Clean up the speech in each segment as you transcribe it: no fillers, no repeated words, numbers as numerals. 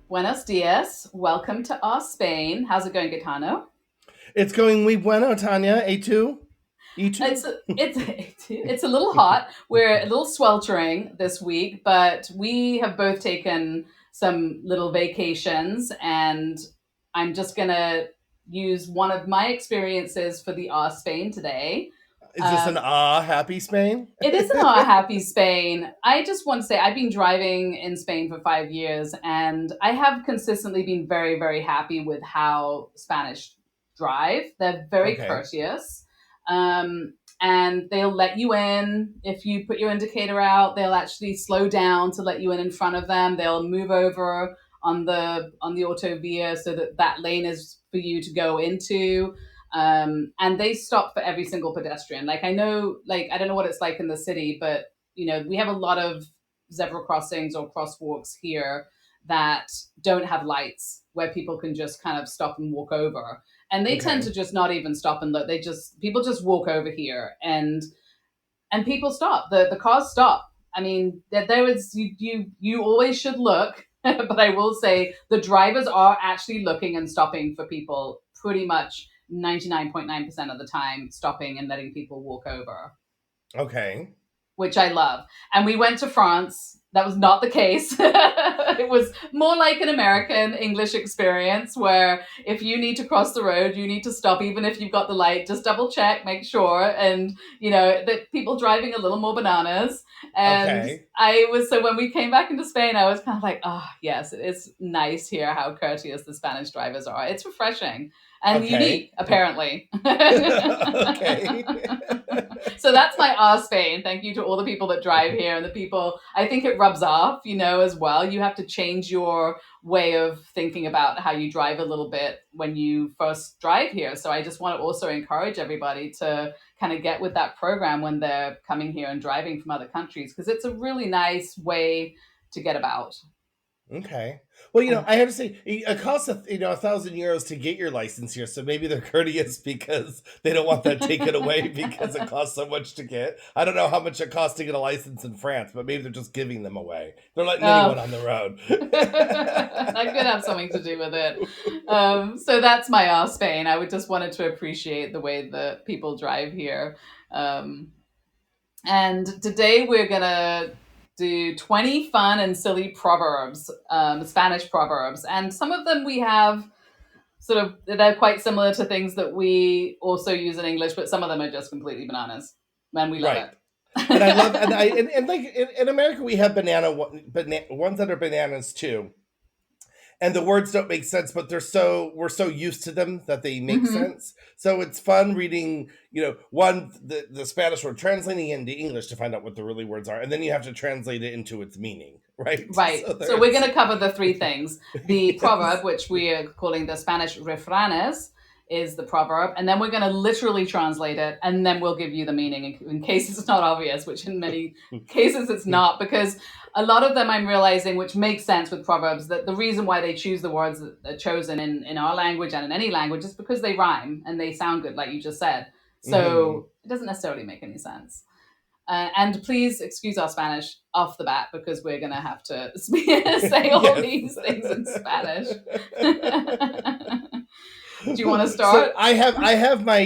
Buenos dias. Welcome to our Spain. How's it going, Gaetano? It's going muy bueno, Tanya. A2? E2? It's a little hot. We're a little sweltering this week, but we have both taken some little vacations, and I'm just gonna use one of my experiences for the our Spain today. Is this an Um, happy Spain? It isn't our happy Spain. I just want to say I've been driving in Spain for 5 years, and I have consistently been very, very happy with how Spanish drive. They're very Okay. courteous, and they'll let you in if you put your indicator out. They'll actually slow down to let you in front of them. They'll move over on the autovia so that that lane is for you to go into, and they stop for every single pedestrian. Like I know, like I don't know what it's like in the city, but we have a lot of zebra crossings or crosswalks here that don't have lights where people can just kind of stop and walk over, and they tend Okay. to just not even stop and look. They just People just walk over here, and people stop. The cars stop. I mean, there is you always should look, but I will say the drivers are actually looking and stopping for people pretty much 99.9% of the time, stopping and letting people walk over, Okay. which I love. And we went to France. That was not the case. It was more like an American English experience where if you need to cross the road, you need to stop, even if you've got the light, just double check, make sure. And, that people driving a little more bananas. And Okay. so when we came back into Spain, I was kind of like, oh, yes, it's nice here how courteous the Spanish drivers are. It's refreshing and Okay. unique, apparently. Okay. So that's my R Spain. Thank you to all the people that drive here and the people. I think it rubs off, as well. You have to change your way of thinking about how you drive a little bit when you first drive here. So I just want to also encourage everybody to kind of get with that program when they're coming here and driving from other countries, because it's a really nice way to get about. Okay. Well, And I have to say, it costs €1,000 to get your license here, so maybe they're courteous because they don't want that taken away because it costs so much to get. I don't know how much it costs to get a license in France, but maybe they're just giving them away. They're letting anyone oh, on the road. that could have something to do with it. So that's my R Spain. I would just wanted to appreciate the way that people drive here. Um, And today we're going to do 20 fun and silly proverbs, Spanish proverbs. And some of them we have they're quite similar to things that we also use in English, but some of them are just completely bananas. And we love Right. it. And I love and like in America we have ones that are bananas too, and the words don't make sense, but we're so used to them that they make Hmm. sense. So it's fun reading, one the Spanish word, translating it into English to find out what the really words are, and then you have to translate it into its meaning, right? Right. So So we're there's going to cover the three things. The yes. proverb, which we are calling the Spanish refranes, is the proverb. And then we're going to literally translate it. And then we'll give you the meaning in case it's not obvious, which in many cases it's not. Because a lot of them I'm realizing, which makes sense with proverbs, that the reason why they choose the words that are chosen in our language and in any language is because they rhyme and they sound good, like you just said. Mhm. So it doesn't necessarily make any sense. And please excuse our Spanish off the bat because we're going to have to say all Yes. these things in Spanish. Do you want to So start? I have my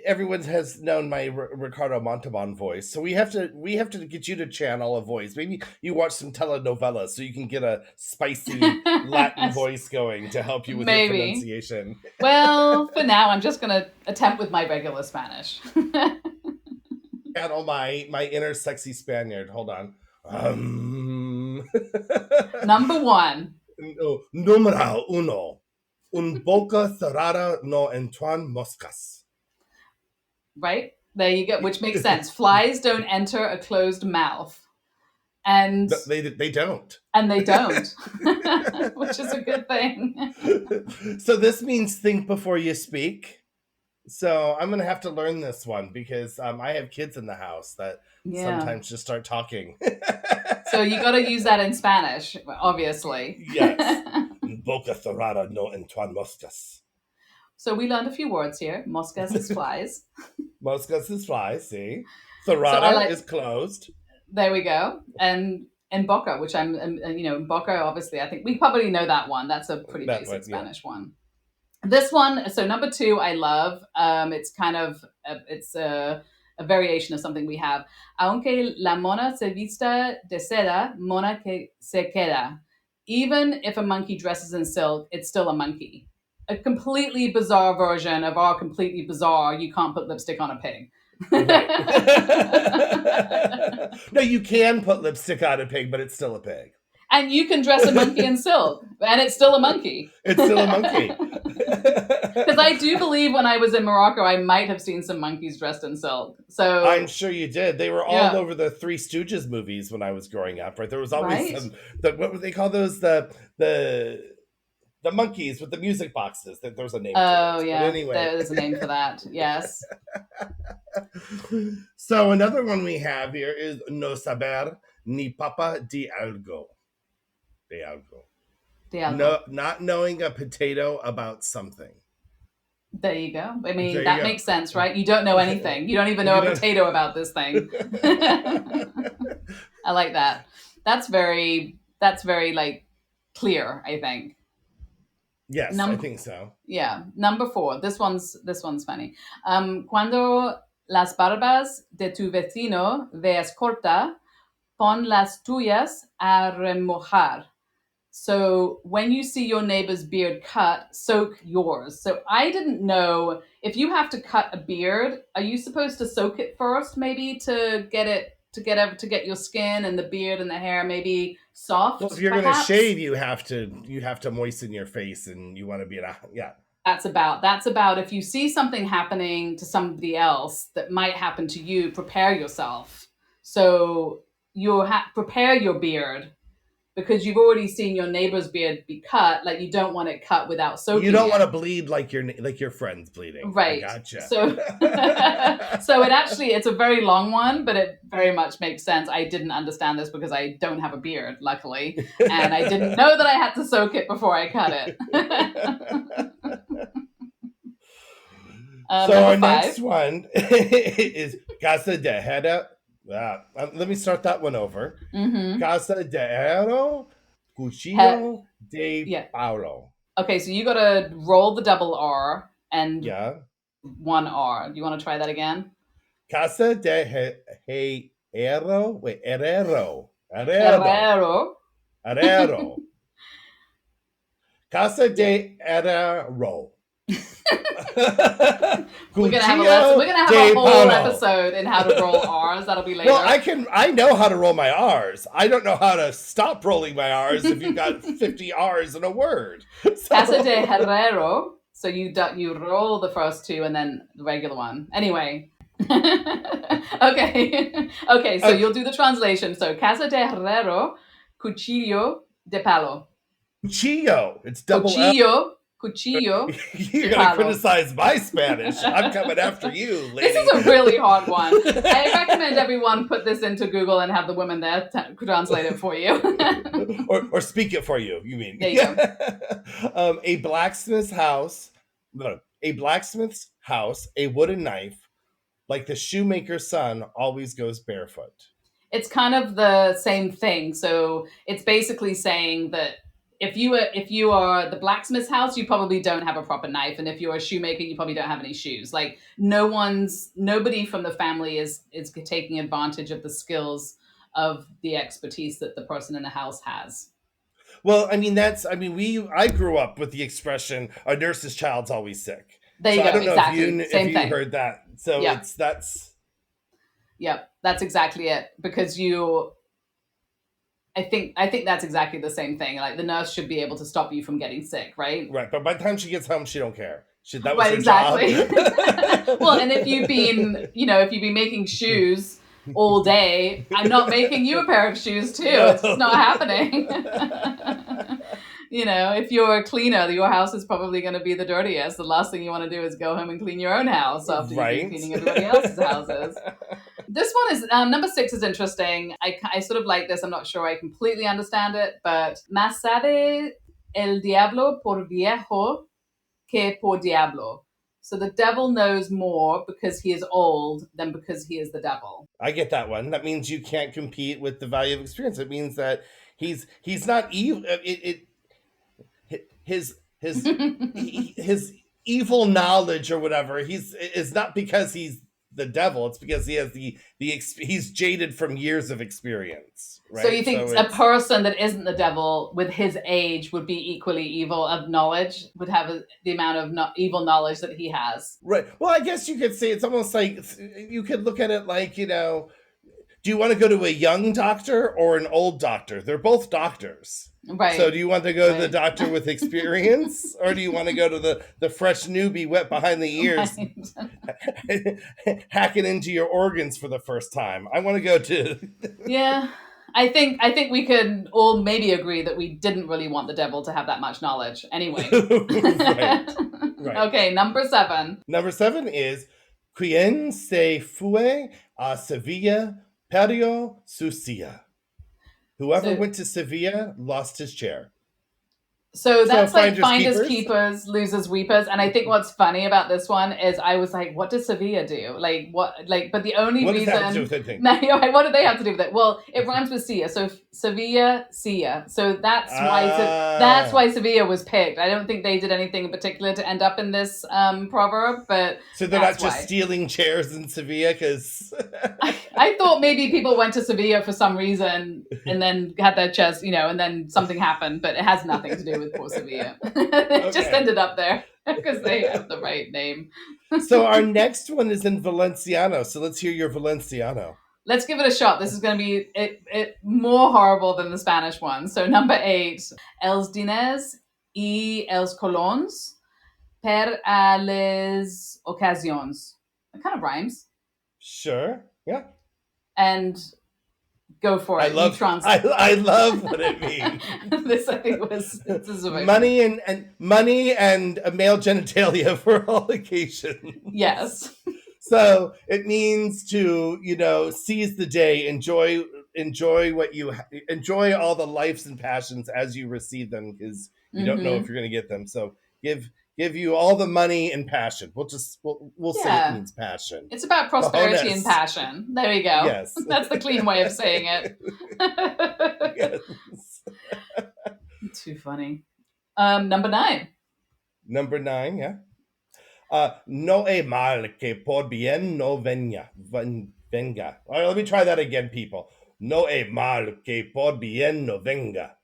everyone has known my Ricardo Montalban voice, so we have to get you to channel a voice. Maybe you watch some telenovelas so you can get a spicy Latin voice going to help you with your Maybe. pronunciation. Well, for now, I'm just going to attempt with my regular Spanish. Channel my inner sexy Spaniard. Hold on. Um, Number one, Número uno. Un boca cerrada no entran moscas. right? There you go, which makes sense. Flies don't enter a closed mouth. And No, they don't. they don't, which is a good thing. So this means think before you speak. So I'm gonna have to learn this one because I have kids in the house that Yeah. sometimes just start talking. So you got to use that in Spanish, obviously. Yes. Boca cerrada no entran moscas. So we learned a few words here. Moscas is flies. Moscas is fly, see. So I Cerrada like, is closed. there we go. And En Boca, which En Boca, obviously, I think we probably know that one. That's a pretty That basic one, yeah. Spanish one. This one, so number two, I love. It's kind of, it's a variation of something we have. Aunque la mona se vista de seda, mona que se queda. Even if a monkey dresses in silk, it's still a monkey. A completely bizarre version of our completely bizarre, you can't put lipstick on a pig. Right. No, you can put lipstick on a pig, but it's still a pig. And you can dress a monkey in silk, and it's still a monkey. It's still a monkey. Because I do believe when I was in Morocco, I might have seen some monkeys dressed in silk. So I'm sure you did. They were all over the Three Stooges movies when I was growing up, right? There was always some, what would they call those? The monkeys with the music boxes. There's a name for Oh, those. yeah. But anyway. There's a name for that. Yes. So another one we have here is no saber ni papa de algo. De algo. De algo. No, not knowing a potato about something. There you go. I mean, that makes sense, right? You don't know anything. You don't even know a potato about this thing. I like that. That's very like clear, I think. Yes, I think so. Yeah. Number 4. This one's funny. Cuando las barbas de tu vecino veas corta, pon las tuyas a remojar. So when you see your neighbor's beard cut, soak yours. So I didn't know if you have to cut a beard, are you supposed to soak it first, maybe to get your skin and the beard and the hair maybe soft? Well, if you're going to shave, you have to moisten your face, and you want to be yeah. That's about if you see something happening to somebody else that might happen to you, prepare yourself. So you prepare your beard. Because you've already seen your neighbor's beard be cut, like you don't want it cut without soaking. You don't want to bleed like your friend's bleeding. Right. I gotcha. So, it's a very long one, but it very much makes sense. I didn't understand this because I don't have a beard, luckily, and I didn't know that I had to soak it before I cut it. So our next one is casa de heda. Let me start that one over. Mm-hmm. Casa de Hierro, Cuchillo de Palo. Okay, so you got to roll the double R and one R. Do you want to try that again? Casa de Hierro. Wait, Herrero. Casa de Herrero. We're gonna have a whole episode in how to roll R's. That'll be later. Well, I know how to roll my R's. I don't know how to stop rolling my R's if you've got 50 R's in a word. Casa de Herrero. So you roll the first two and then the regular one. Anyway. Okay. So you'll do the translation. So Casa de Herrero, Cuchillo de Palo. Cuchillo. It's double Cuchillo. You're going to criticize my Spanish. I'm coming after you, lady. This is a really hard one. I recommend everyone put this into Google and have the women there translate it for you. or speak it for you, you mean. There you go. A blacksmith's house, a wooden knife, like the shoemaker's son, always goes barefoot. It's kind of the same thing. So it's basically saying that if you are the blacksmith's house, you probably don't have a proper knife, and if you're a shoemaker, you probably don't have any shoes. Like nobody from the family is taking advantage of the skills of the expertise that the person in the house has. Well, I mean I grew up with the expression "a nurse's child's always sick." There you go. I don't know exactly. if you heard that. So that's. Yep, that's exactly it. Because I think that's exactly the same thing. Like the nurse should be able to stop you from getting sick, right? Right, but by the time she gets home, she don't care. That was right, her exactly. job. Well, and if you've been making shoes all day, I'm not making you a pair of shoes too. No. It's just not happening. If you're a cleaner, your house is probably going to be the dirtiest. The last thing you want to do is go home and clean your own house after you've been cleaning everybody else's houses. This one is, number 6 is interesting. I sort of like this. I'm not sure I completely understand it, but más sabe el diablo por viejo que por diablo. So the devil knows more because he is old than because he is the devil. I get that one. That means you can't compete with the value of experience. It means that he's not evil. His evil knowledge or whatever is not because he's the devil. It's because he has he's jaded from years of experience, right? So you think a person that isn't the devil with his age would be equally evil of knowledge, would have the amount of evil knowledge that he has, right? Well, I guess you could say it's almost like you could look at it like, do you want to go to a young doctor or an old doctor? They're both doctors. right? So do you want to go to the doctor with experience, or do you want to go to the fresh newbie wet behind the ears, right. hacking into your organs for the first time? I want to go to... Yeah. I think we could all maybe agree that we didn't really want the devil to have that much knowledge anyway. Right. Okay, number 7. Number 7 is quien se fue a Sevilla perdió su silla. Whoever went to Sevilla lost his chair. So that's like finders keepers, losers weepers. And I think what's funny about this one is I was like, what does Sevilla do? Like what? Like, but the only what reason. Does that have to do with anything? No, what do they have to do with it? Well, it rhymes with Sia, so Sevilla, Sia. So that's why Sevilla was picked. I don't think they did anything in particular to end up in this proverb, but so they're not just stealing chairs in Sevilla because. I thought maybe people went to Sevilla for some reason and then had their chairs, and then something happened, but it has nothing to do with poor Sevilla. It just ended up there because they have the right name. So our next one is in Valenciano. So let's hear your Valenciano. Let's give it a shot. This is going to be it more horrible than the Spanish one. So number 8, els diners y els colons per a les ocasions. It kind of rhymes. Sure. Yeah. And go for it. I love what it means. This I think was money and male genitalia for all occasions. Yes. So it means to seize the day, enjoy what you enjoy all the lives and passions as you receive them, because you don't know if you're going to get them. So give you all the money and passion. We'll say it means passion. It's about prosperity and passion. There we go. Yes. That's the clean way of saying it. Yes. Too funny. Number 9. Number 9, yeah. No hay mal que por bien no venga. All right, let me try that again, people. No hay mal que por bien no venga.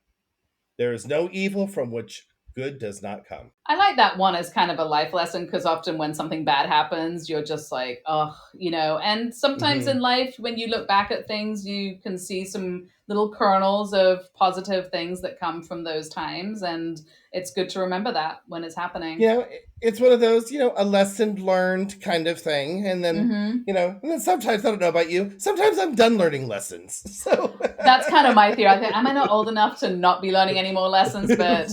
There is no evil from which good does not come. I like that one as kind of a life lesson, because often when something bad happens, you're just like, and sometimes in life, when you look back at things, you can see some little kernels of positive things that come from those times. And it's good to remember that when it's happening. It's one of those, a lesson learned kind of thing. And then, and then sometimes, I don't know about you, sometimes I'm done learning lessons. So that's kind of my theory. I think, am I not old enough to not be learning any more lessons? But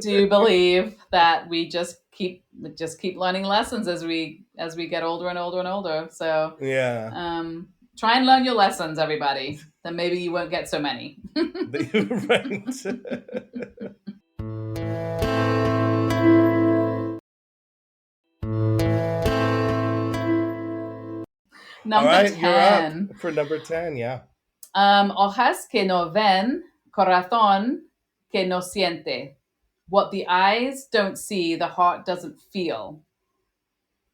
do believe that we just keep learning lessons as we get older and older and older. So try and learn your lessons, everybody. Then maybe you won't get so many. Right. Number 10. You're up for number 10, yeah. Ojos que no ven, corazón que no siente. What the eyes don't see, the heart doesn't feel.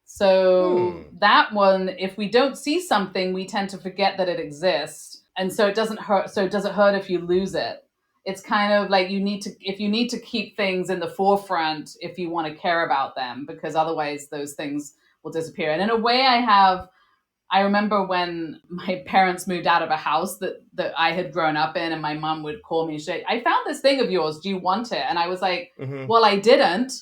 So that one, if we don't see something, we tend to forget that it exists. And so it doesn't hurt. So does it hurt if you lose it? It's kind of like you need to keep things in the forefront if you want to care about them, because otherwise those things will disappear. And in a way I remember when my parents moved out of a house that I had grown up in, and my mom would call me and say, I found this thing of yours. Do you want it? And I was like, well, I didn't,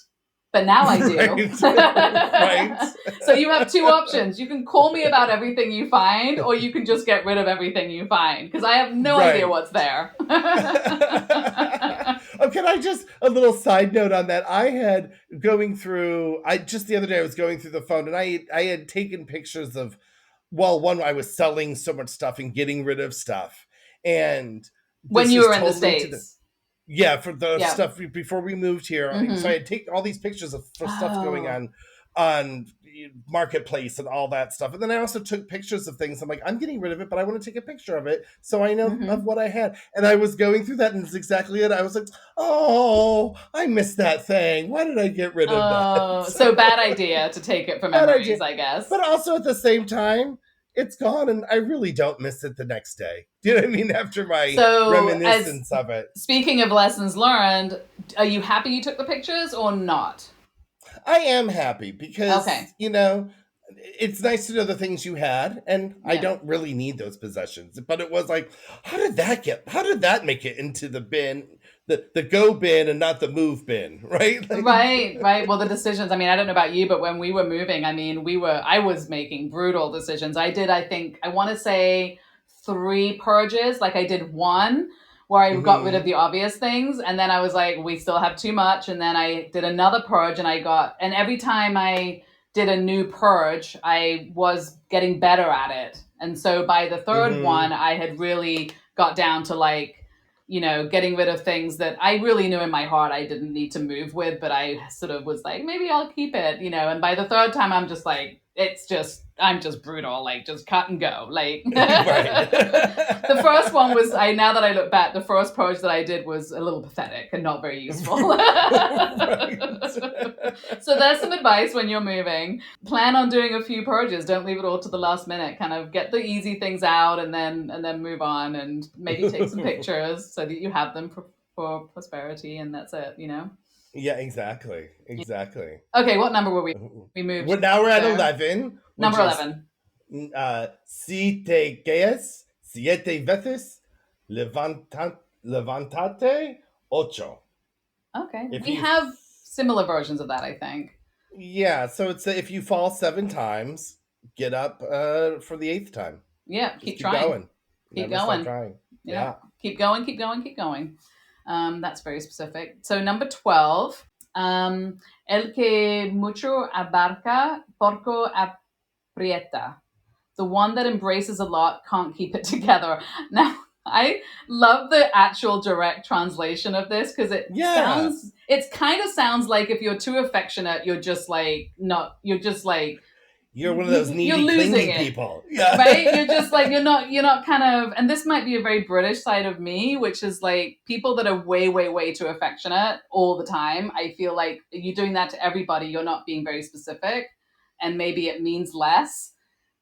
but now I do. Right. So you have 2 options. You can call me about everything you find, or you can just get rid of everything you find, because I have no idea what's there. Can I just, a little side note on that? Just the other day I was going through the phone, and I had taken pictures of, one, I was selling so much stuff and getting rid of stuff. And when you were in the States. For the stuff before we moved here. So I had taken all these pictures for stuff going on marketplace and all that stuff. And then I also took pictures of things. I'm like, I'm getting rid of it, but I want to take a picture of it so I know of what I had. And I was going through that, and it's exactly it. I was like, oh, I missed that thing. Why did I get rid of that? So bad idea to take it for memories, I guess. But also at the same time, it's gone, and I really don't miss it the next day. Do you know what I mean? After my reminiscence of it. Speaking of lessons learned, are you happy you took the pictures or not? I am happy because, it's nice to know the things you had, and I don't really need those possessions. But it was like, how did that make it into the bin, the go bin and not the move bin, right? Right. Well, the decisions, I don't know about you, but when we were moving, I was making brutal decisions. I want to say 3 purges. Like I did one where I got rid of the obvious things. And then I was like, we still have too much. And then I did another purge, and every time I did a new purge, I was getting better at it. And so by the third one, I had really got down to getting rid of things that I really knew in my heart I didn't need to move with, but I sort of was like, maybe I'll keep it, and by the third time, I'm just like, I'm just brutal, like just cut and go. Like the first one was, now that I look back, the first purge that I did was a little pathetic and not very useful. So there's some advice when you're moving. Plan on doing a few purges. Don't leave it all to the last minute. Kind of get the easy things out and then move on, and maybe take some pictures so that you have them for prosperity, and that's it, Yeah, exactly. Okay, what number were we? We moved. Well, now we're at 11. Number 11. Si te quedas 7 veces, levantate 8. Okay. We have similar versions of that, I think. Yeah, so it's if you fall 7 times, get up for the 8th time. Yeah, keep trying. Keep going. Trying. Yeah. Keep going. That's very specific. So number 12, el que mucho abarca, poco aprieta. The one that embraces a lot can't keep it together. Now, I love the actual direct translation of this because it kind of sounds like if you're too affectionate, you're one of those needy, clingy people. Yeah. Right? You're just like, you're not kind of, and this might be a very British side of me, which is like people that are way, way, way too affectionate all the time. I feel like you're doing that to everybody. You're not being very specific, and maybe it means less.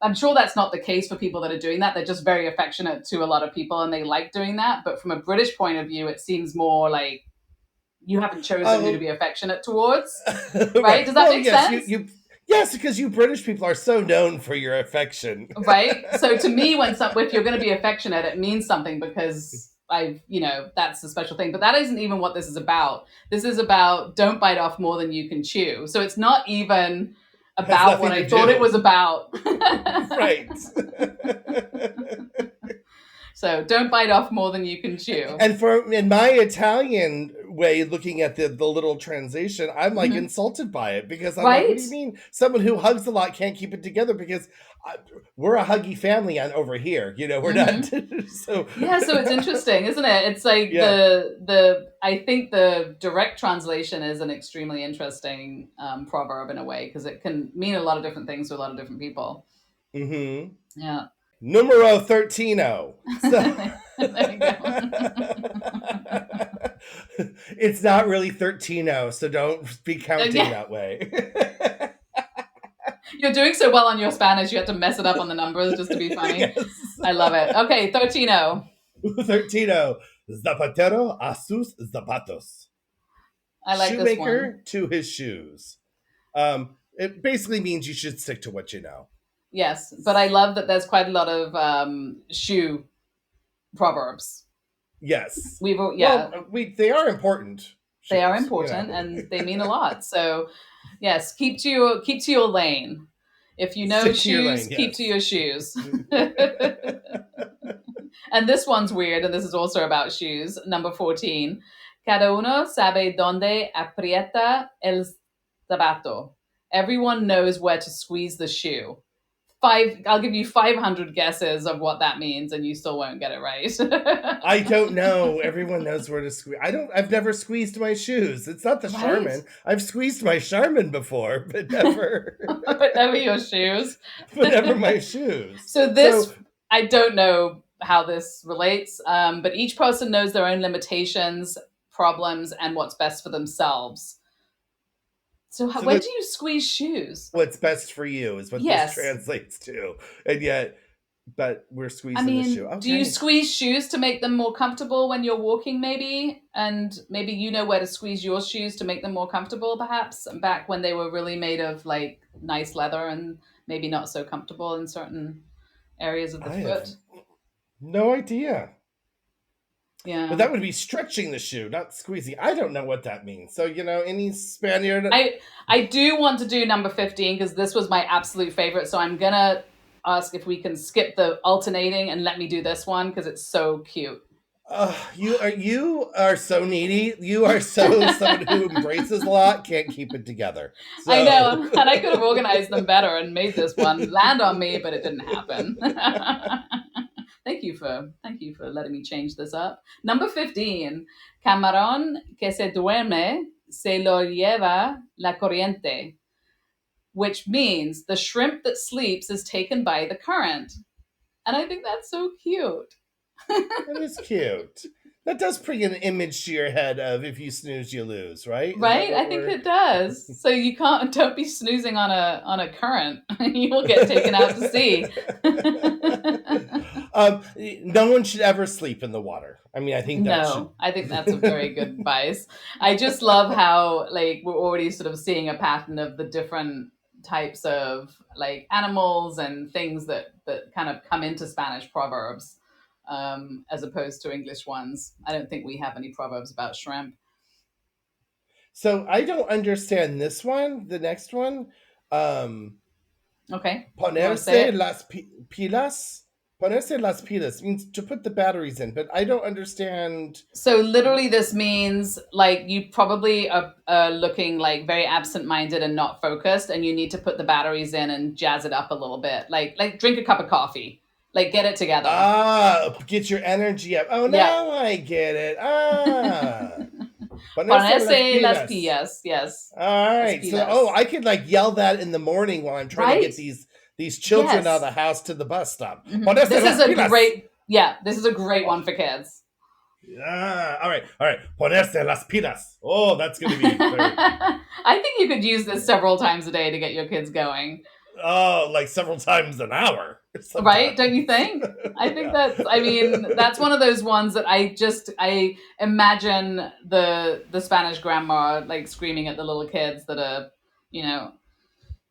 I'm sure that's not the case for people that are doing that. They're just very affectionate to a lot of people and they like doing that. But from a British point of view, it seems more like you haven't chosen who to be affectionate towards. Right? Does that make sense? Yes, because you British people are so known for your affection. Right? So to me, if you're going to be affectionate, it means something because that's the special thing. But that isn't even what this is about. This is about don't bite off more than you can chew. So it's not even about what I thought it was about. Right. So don't bite off more than you can chew. And in my Italian way, looking at the little translation, I'm like insulted by it because I'm like, what do you mean someone who hugs a lot can't keep it together? Because we're a huggy family over here. We're not. So it's interesting, isn't it? It's like I think the direct translation is an extremely interesting proverb in a way because it can mean a lot of different things to a lot of different people. Mm-hmm. Yeah. Numero 13. So, there you go. It's not really 13, so don't be counting that way. You're doing so well on your Spanish, you had to mess it up on the numbers just to be funny. Yes. I love it. Okay, 13. 13. Zapatero a sus zapatos. I like Shoemaker this one. To his shoes. It basically means you should stick to what you know. Yes, but I love that there's quite a lot of shoe proverbs. Yes. They are important. Shoes, they are important, and they mean a lot. So, yes, keep to your lane. If you know shoes, keep to your shoes. And this one's weird, and this is also about shoes. Number 14. Cada uno sabe dónde aprieta el zapato. Everyone knows where to squeeze the shoe. I'll give you 500 guesses of what that means, and you still won't get it right. I don't know. Everyone knows where to squeeze. I've never squeezed my shoes. It's not the Right? Charmin. I've squeezed my Charmin before, but never, But never your shoes. but never my shoes. So So this, I don't know how this relates, but each person knows their own limitations, problems, and what's best for themselves. So so when the do you squeeze shoes? what's best for you is what this Yes. translates to, and yet, but we're I squeezing the shoe. mean, do you Okay. squeeze shoes to make them more comfortable when you're walking, maybe? And maybe you know where to squeeze your shoes to make them more comfortable, perhaps, back when they were really made of like nice leather and maybe not so comfortable in certain areas of the I have foot. no idea. But Yeah. that would be stretching the shoe, not squeezing. I don't know what that means. So, any Spaniard. I do want to do number 15 because this was my absolute favorite. So I'm going to ask if we can skip the alternating and let me do this one because it's so cute. You are so needy. You are so someone who embraces a lot, can't keep it together. So. I know, and I could have organized them better and made this one land on me, but it didn't happen. Thank you for letting me change this up. Number 15, camarón que se duerme se lo lleva la corriente, which means the shrimp that sleeps is taken by the current. And I think that's so cute. That is cute. That does bring an image to your head of if you snooze, you lose, right? Right? I think it does. So you don't be snoozing on a current. You will get taken out to sea. No one should ever sleep in the water. I mean, I think I think that's a very good advice. I just love how like we're already sort of seeing a pattern of the different types of like animals and things that kind of come into Spanish proverbs as opposed to English ones. I don't think we have any proverbs about shrimp. So I don't understand this one. The next one, Okay. ponerse las pilas. Ponerse las pilas means to put the batteries in, but I don't understand. So literally this means like you probably are looking like very absent-minded and not focused, and you need to put the batteries in and jazz it up a little bit. Like drink a cup of coffee. Like get it together. Get your energy up. Oh, Yeah. now I get it. Ponerse las pilas. Yes. All right. Las So, pilas. I could like yell that in the morning while I'm trying to get these children Yes. out of the house to the bus stop. Mhm. Ponerse This las is a pilas. this is a great one for kids. All right. Ponerse las pilas. Oh, that's going to be very... I think you could use this several times a day to get your kids going. Oh, like several times an hour. Sometimes. Right? Don't you think? I think that's one of those ones that I imagine the Spanish grandma like screaming at the little kids that are,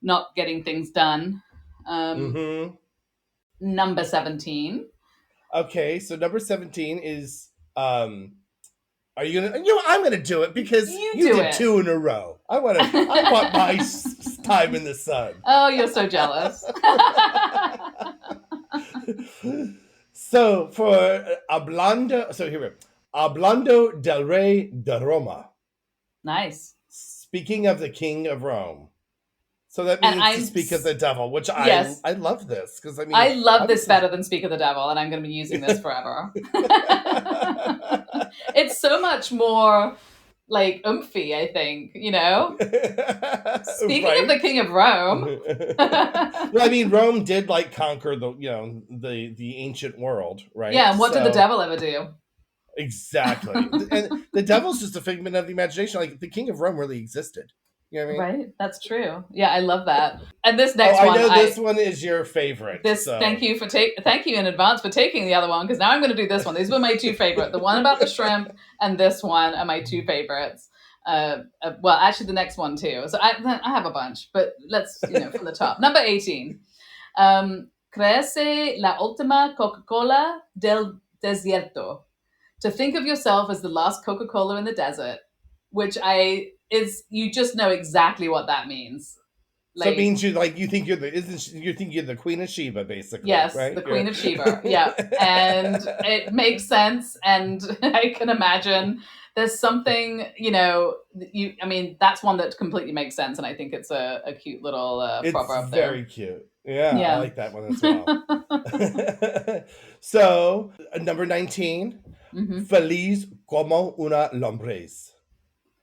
not getting things done. Number 17. Okay, so number 17 is are you gonna? I'm gonna do it because you did 2 in a row. I want my time in the sun. Oh, you're so jealous. So for hablando, so here we go. Hablando del rey de Roma. Nice. Speaking of the king of Rome. So that means to speak of the devil, which I love this because I love this better than speak of the devil, and I'm going to be using this forever. It's so much more like oomphy, I think. Speaking of the king of Rome. Well, I mean, Rome did like conquer the ancient world, right? Yeah, and what did the devil ever do? Exactly, and the devil's just a figment of the imagination. Like the king of Rome really existed. You know what I mean? Right, that's true. Yeah, I love that. And this next one, I know this one is your favorite. Thank you in advance for taking the other one because now I'm going to do this one. These were my 2 favorite. The one about the shrimp and this one are my 2 favorites. Well, actually, the next one too. So I have a bunch, but let's from the top. Number 18. Crece la última Coca-Cola del desierto. To think of yourself as the last Coca-Cola in the desert, which you just know exactly what that means. So it means you think you're the Queen of Sheba, basically. Yes, right? The Queen of Sheba. Yeah, and it makes sense, and I can imagine there's something that's one that completely makes sense, and I think it's a cute little proverb. It's very cute. Yeah, I Yeah. like that one as well. So, number 19, Hmm. feliz como una lombriz.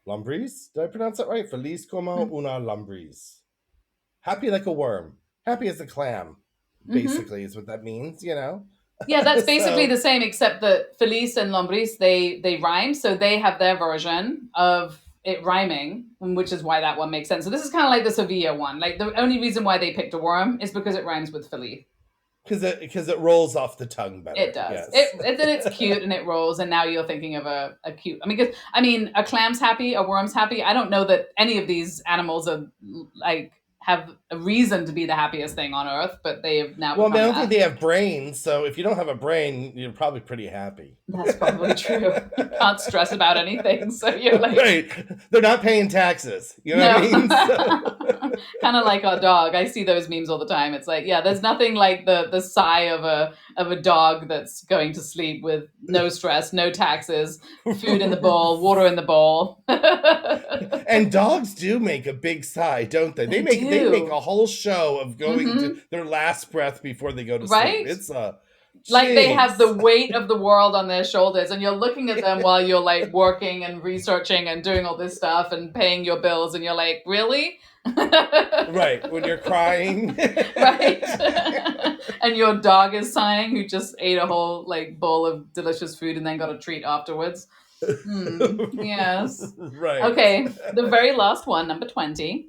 Lombriz? Did I pronounce that right? Feliz como una lombriz. Happy like a worm. Happy as a clam, Hmm. basically, is what that means, you know? Yeah, that's basically So, the same, except that Feliz and Lombris, they rhyme, so they have their version of it rhyming, which is why that one makes sense. So this is kind of like the Sevilla one. Like the only reason why they picked a worm is because it rhymes with Feliz. because it rolls off the tongue It better. does. Yes. Then it's cute and it rolls, and now you're thinking of a cute. I mean, a clam's happy, a worm's happy. I don't know that any of these animals are like have a reason to be the happiest thing on earth, but they have now Well, I mean, I become don't think that. they have brains, so if you don't have a brain, you're probably pretty happy. That's probably true. You can't stress about anything, so you're like, Right. They're not paying taxes. You know what I no. mean? So, Kind of like our dog. I see those memes all the time. It's like, yeah, there's nothing like the sigh of a dog that's going to sleep with no stress, no taxes, food in the bowl, water in the bowl. and dogs do make a big sigh, don't they? They They make do. a whole show of going to Hmm. their last breath before they go to sleep. Right? It's a Like they have jeez. the weight of the world on their shoulders, and you're looking at them while you're like working and researching and doing all this stuff and paying your bills, and you're like, really? Right, when you're crying. Right. And your dog is sighing, who just ate a whole like bowl of delicious food and then got a treat afterwards. Yes. Right. Okay, the very last one, number 20.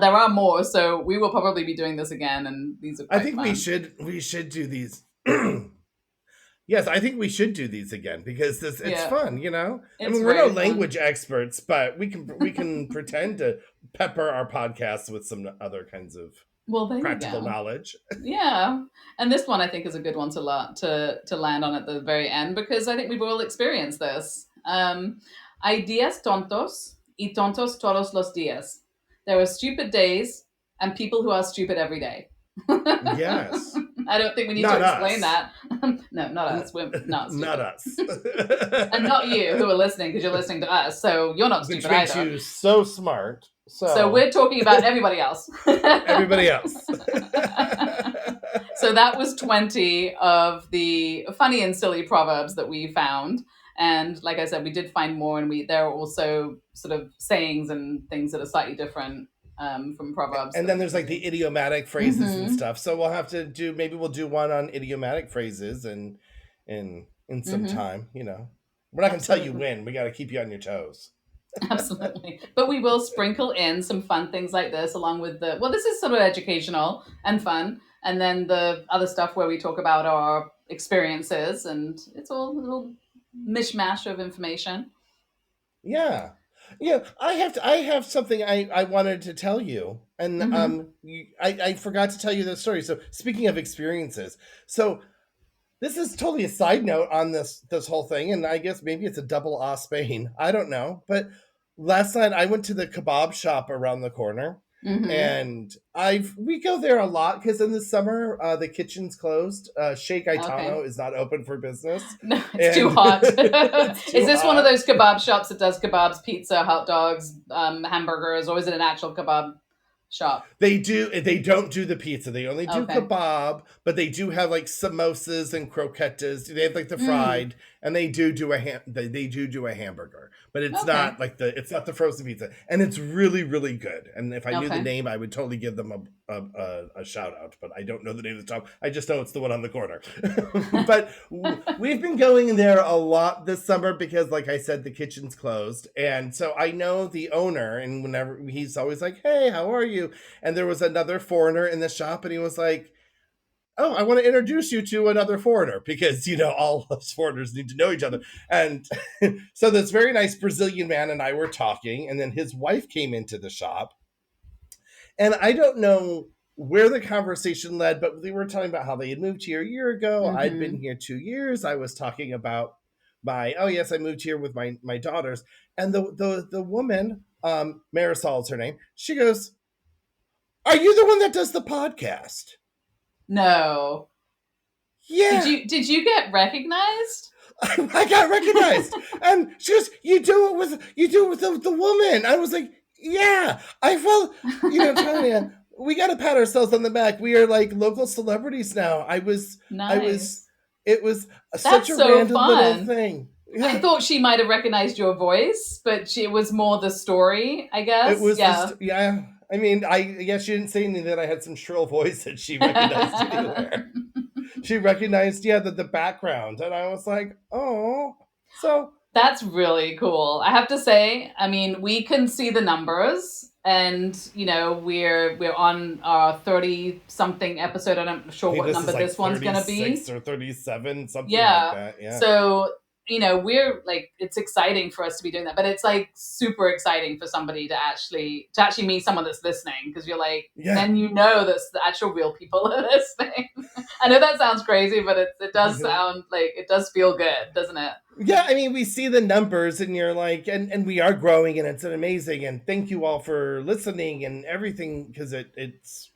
There are more, so we will probably be doing this again, and these are I quite think fun. we should do these. Yes, I think we should do these again because it's Yeah, fun, you know? I it's mean, we're no very fun. language experts, but we can pretend to pepper our podcasts with some other kinds of Well, there you practical go. knowledge. Yeah, and this one I think is a good one to land on at the very end, because I think we've all experienced this. Hay días tontos y tontos todos los días. There are stupid days and people who are stupid every day. Yes. I don't think we need to Not explain us. that. No, not us. We're not Not stupid. us. And not you who are listening, because you're listening to us. So you're not Which stupid makes either. you so smart. So So we're talking about everybody else. everybody else. So that was 20 of the funny and silly proverbs that we found. And like I said, we did find more, and there are also sort of sayings and things that are slightly different from proverbs And that then there's like we. the idiomatic phrases and Mm-hmm. stuff. So we'll have to do maybe we'll do one on idiomatic phrases and in some Mm-hmm. time, you know. We're not gonna tell you Absolutely. when. We gotta keep you on your toes. Absolutely. But we will sprinkle in some fun things like this, along with this is sort of educational and fun. And then the other stuff where we talk about our experiences, and it's all a little mishmash of information. Yeah. Yeah, I have something I wanted to tell you. And Mm-hmm. I forgot to tell you the story. So speaking of experiences, so this is totally a side note on this whole thing, and I guess maybe it's a double ah Spain. I don't know. But last night I went to the kebab shop around the corner, Mm-hmm. and we go there a lot because in the summer the kitchen's closed. Shea Okay. Gaetano is not open for business, No, it's too and hot. it's Is too this one of hot. those kebab shops that does kebabs, pizza, hot dogs, hamburgers, or is it an actual kebab shop? They don't do the pizza. They only do Okay. kebab, but they do have like samosas and croquettes. They have like the Mm, fried, and they do do a hamburger, but okay. it's not the frozen pizza, and it's really good. And if I knew the Okay. name, I would totally give them a shout out, but I don't know the name of the shop. I just know it's the one on the corner. But we've been going in there a lot this summer because, like I said, the kitchen's closed, and so I know the owner, and whenever he's always like, "Hey, how are you?" And there was another foreigner in the shop, and he was like, "Oh, I want to introduce you to another foreigner because all us foreigners need to know each other." And so this very nice Brazilian man and I were talking, and then his wife came into the shop, and I don't know where the conversation led, but they were talking about how they had moved here a year ago. I'd been Mm-hmm. here 2 years. I was talking about my oh yes, I moved here with my daughters, and the woman, Marisol's her name. She goes, "Are you the one that does the podcast?" No. Yeah, Did you get recognized? I got recognized, and she goes, you do it with the woman." I was like, "Yeah, I felt, Tanya." We got to pat ourselves on the back. We are like local celebrities now. I was, Nice. it was such That's a so random little fun. thing. I Yeah. thought she might have recognized your voice, but it was more the story, I It guess. was Yeah. just, yeah. I mean, she didn't say anything that I had some shrill voice that she recognized anywhere. She recognized, yeah, the background. And I was like, oh. So, That's really cool. I have to say, I mean, we can see the numbers and we're on our 30 something episode. I'm not I sure think what this number is like this one's going to 36 be. or 37, something like Yeah. that. Yeah. So, we're like, it's exciting for us to be doing that, but it's like super exciting for somebody to actually meet someone that's listening, because you're like, Yeah. then that's the actual real people are listening. I know that sounds crazy, but it does sound like, it does feel good, doesn't it? Yeah, I mean, we see the numbers and you're like, and we are growing and it's amazing. And thank you all for listening and everything, because it's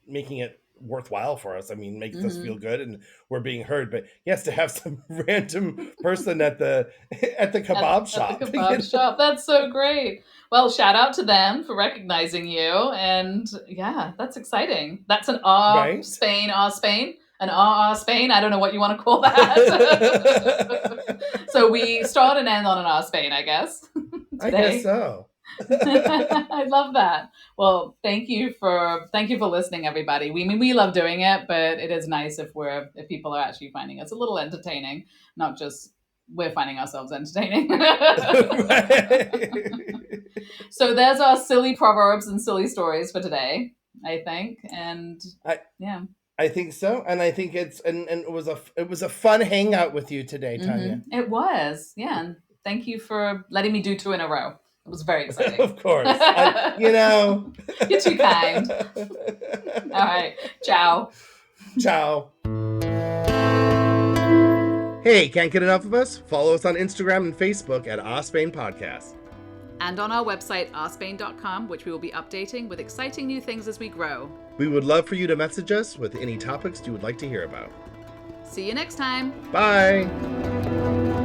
making it worthwhile for us. I mean, makes us feel good and we're being heard. But yes, to have some random person at the kebab shop. At the kebab shop. That's so great. Well, shout out to them for recognizing you. And yeah, that's exciting. That's an Right? Spain, an Spain. I don't know what you want to call that. So we start and end on an Spain, I guess. I guess so. I love that. Well, thank you for listening, everybody. We love doing it, but it is nice if people are actually finding us a little entertaining, not just we're finding ourselves entertaining. So there's our silly proverbs and silly stories for today, I think. And I think so, and I think it was a fun hangout with you today, Tanya. It was, yeah. And thank you for letting me do 2 in a row. It was very exciting. Of course, you're too kind. All right, ciao. Ciao. Hey, can't get enough of us? Follow us on Instagram and Facebook at Spain Podcast. And on our website, ourspain.com, which we will be updating with exciting new things as we grow. We would love for you to message us with any topics you would like to hear about. See you next time. Bye.